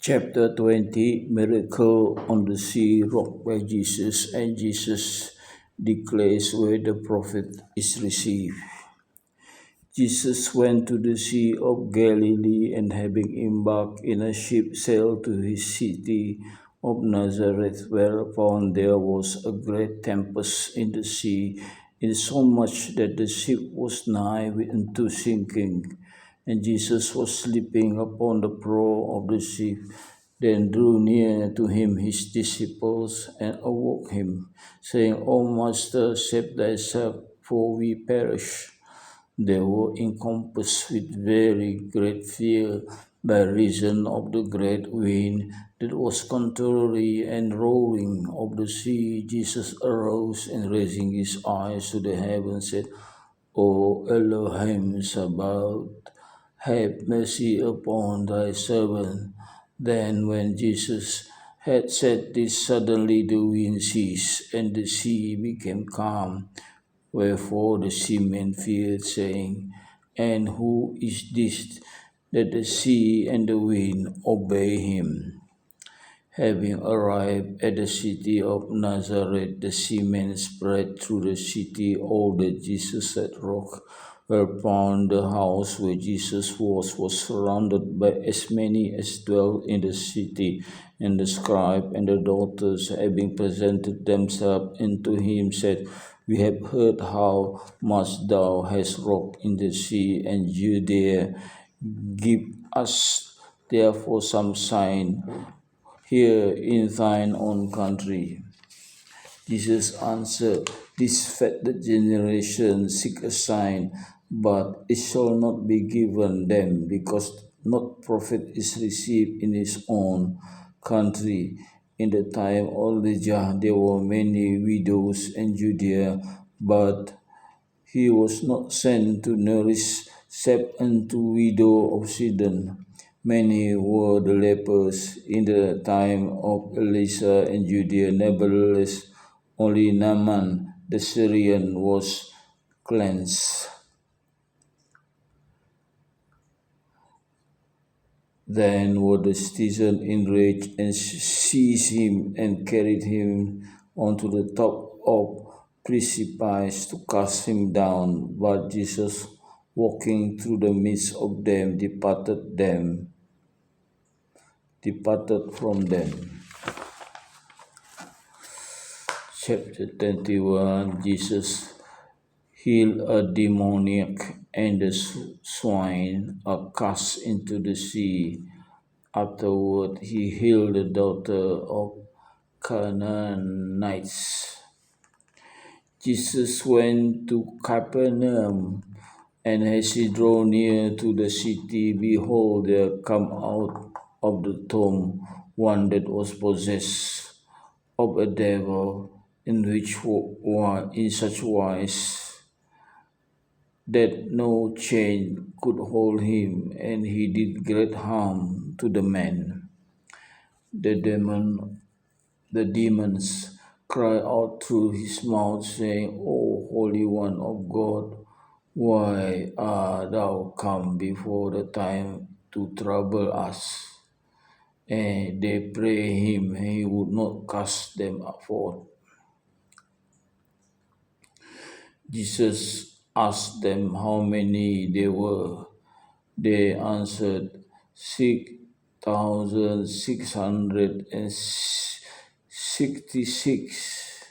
Chapter 20 Miracle on the Sea Rocked by Jesus, and Jesus declares where the prophet is received. Jesus went to the Sea of Galilee, and having embarked in a ship, sailed to his city of Nazareth, whereupon there was a great tempest in the sea, insomuch that the ship was nigh unto sinking. And Jesus was sleeping upon the prow of the ship. Then drew near to him his disciples, and awoke him, saying, O Master, save thyself, for we perish. They were encompassed with very great fear by reason of the great wind that was contrary and roaring of the sea. Jesus arose, and raising his eyes to the heavens, said, O Elohim Sabaoth, have mercy upon thy servant. Then when Jesus had said this, suddenly the wind ceased, and the sea became calm. Wherefore the seamen feared, saying, And who is this that the sea and the wind obey him? Having arrived at the city of Nazareth, the seamen spread through the city all that Jesus had wrought. Whereupon the house where Jesus was surrounded by as many as dwelt in the city. And the scribe and the daughters, having presented themselves unto him, said, We have heard how much thou hast wrought in the sea and Judea. Give us therefore some sign here in thine own country. Jesus answered, This fat generation seek a sign, but it shall not be given them, because not prophet is received in his own country. In the time of Elijah there were many widows in Judea, but he was not sent to nourish except unto widow of Sidon. Many were the lepers in the time of Elisha in Judea. Nevertheless, only Naaman the Syrian was cleansed. Then were the citizens enraged and seized him and carried him onto the top of precipice to cast him down. But Jesus, walking through the midst of them, departed from them. Chapter 21 Jesus healed a demoniac, and the swine are cast into the sea. Afterward, he healed the daughter of Canaanites. Jesus went to Capernaum, and as he drew near to the city, behold, there came out of the tomb one that was possessed of a devil, in such wise that no chain could hold him, and he did great harm to the man. The demons cried out through his mouth, saying, O Holy One of God, why art thou come before the time to trouble us? And they prayed him, he would not cast them forth. Jesus asked them how many they were. They answered, 6,666.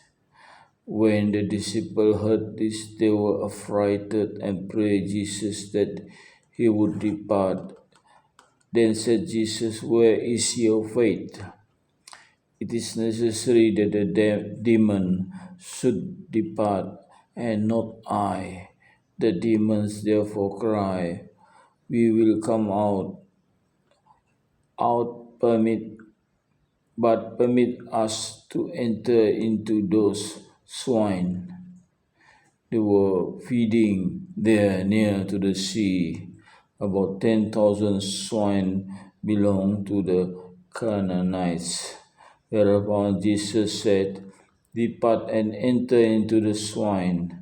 When the disciples heard this, they were affrighted and prayed Jesus that he would depart. Then said Jesus, Where is your faith? It is necessary that the demon should depart, and not I. The demons therefore cry, We will come out permit us to enter into those swine. They were feeding there near to the sea. About 10,000 swine belonged to the Canaanites. Whereupon Jesus said, Depart and enter into the swine.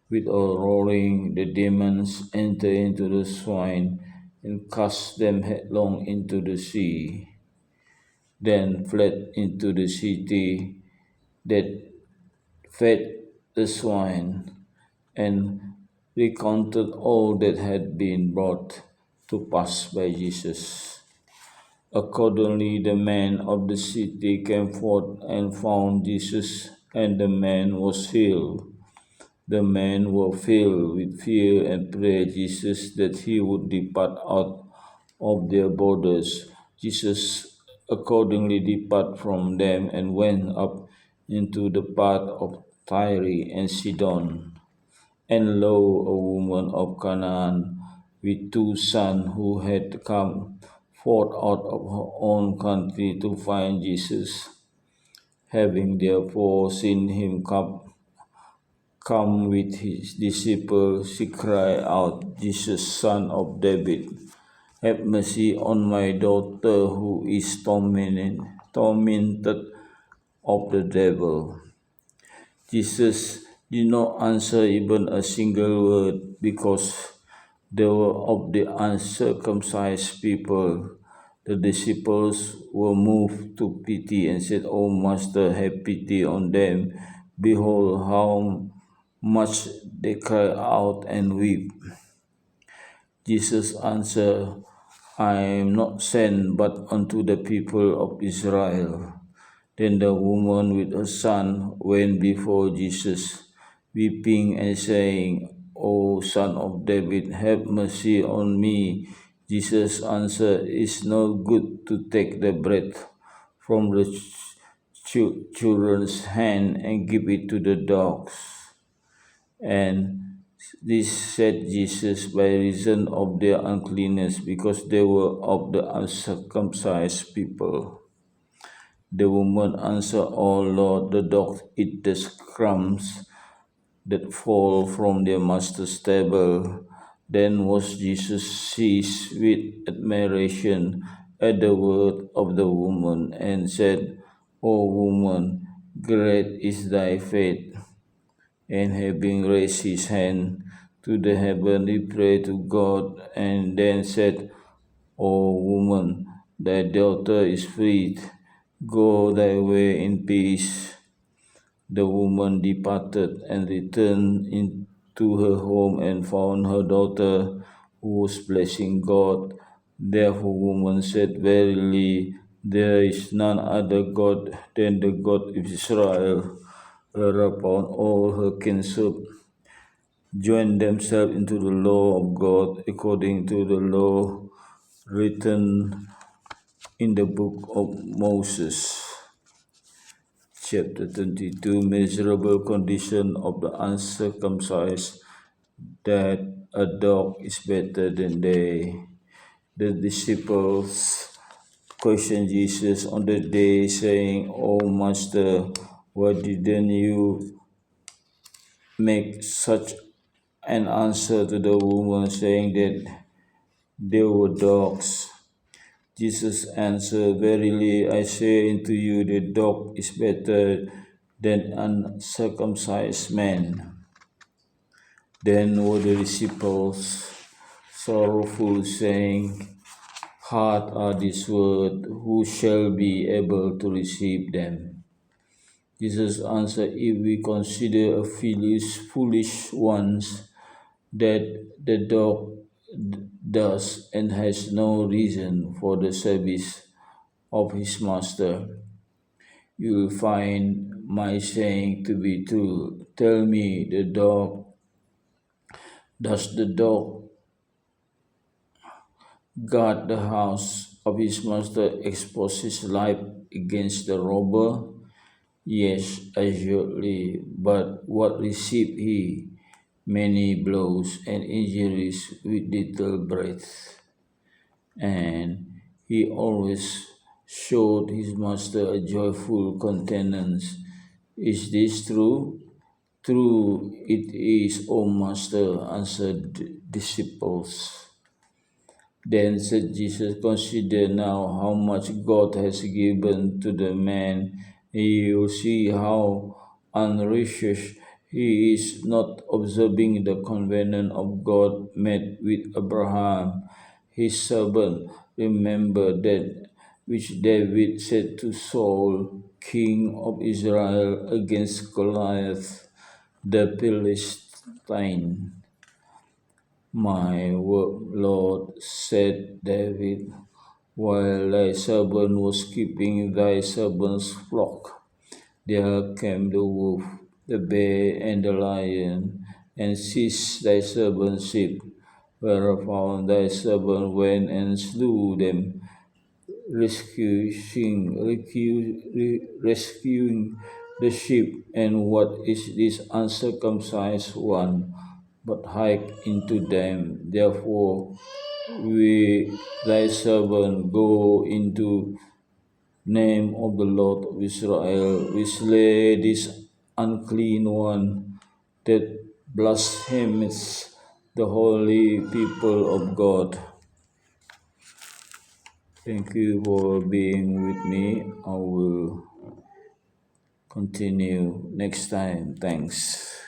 With a roaring, the demons enter into the swine and cast them headlong into the sea. then fled into the city that fed the swine, and recounted all that had been brought to pass by Jesus. Accordingly, the men of the city came forth and found Jesus, and the man was healed. The men were filled with fear and prayed Jesus that he would depart out of their borders. Jesus accordingly departed from them and went up into the path of Tyre and Sidon. And lo, a woman of Canaan with two sons who had come forth out of her own country to find Jesus, having therefore seen him come with his disciples, she cried out, Jesus, Son of David, have mercy on my daughter who is tormented of the devil. Jesus did not answer even a single word because they were of the uncircumcised people. The disciples were moved to pity and said, O Master, have pity on them. Behold, how much they cry out and weep. Jesus answered, I am not sent but unto the people of Israel. Then the woman with her son went before Jesus, weeping and saying, O Son of David, have mercy on me. Jesus answered, It's not good to take the bread from the children's hand and give it to the dogs. And this said Jesus by reason of their uncleanness, because they were of the uncircumcised people. The woman answered, O Lord, the dogs eat the crumbs that fall from their master's table. Then was Jesus seized with admiration at the word of the woman, and said, O woman, great is thy faith. And having raised his hand to the heaven, he prayed to God, and then said, O woman, thy daughter is freed. Go thy way in peace. The woman departed and returned into her home and found her daughter, who was blessing God. Therefore, woman said, Verily, there is none other God than the God of Israel. Whereupon all her kinsfolk joined themselves into the law of God according to the law written in the book of Moses. Chapter 22, Miserable Condition of the Uncircumcised, that a dog is better than they. The disciples questioned Jesus on the day, saying, O Master, why didn't you make such an answer to the woman, saying that they were dogs? Jesus answered, Verily I say unto you, the dog is better than uncircumcised man. Then were the disciples sorrowful, saying, Hard are these words, who shall be able to receive them? Jesus answered, If we consider a foolish ones, that the dog does and has no reason for the service of his master, you will find my saying to be true. Tell me, does the dog guard the house of his master, expose his life against the robber? Yes, assuredly, but what received he? Many blows and injuries with little breath. And he always showed his master a joyful countenance. Is this true? True it is, O Master, answered the disciples. Then said Jesus, Consider now how much God has given to the man. You see how unrighteous he is, not observing the covenant of God made with Abraham, his servant. Remember that which David said to Saul, king of Israel, against Goliath the Philistine. My Lord, said David, while thy servant was keeping thy servant's flock, there came the wolf, the bear, and the lion, and seized thy servant's sheep. Whereupon thy servant went and slew them, rescuing the sheep. And what is this uncircumcised one but hike into them? Therefore we thy servant go into name of the Lord of Israel, we slay this unclean one that blasphemes the holy people of God. Thank you for being with me. I will continue next time. Thanks.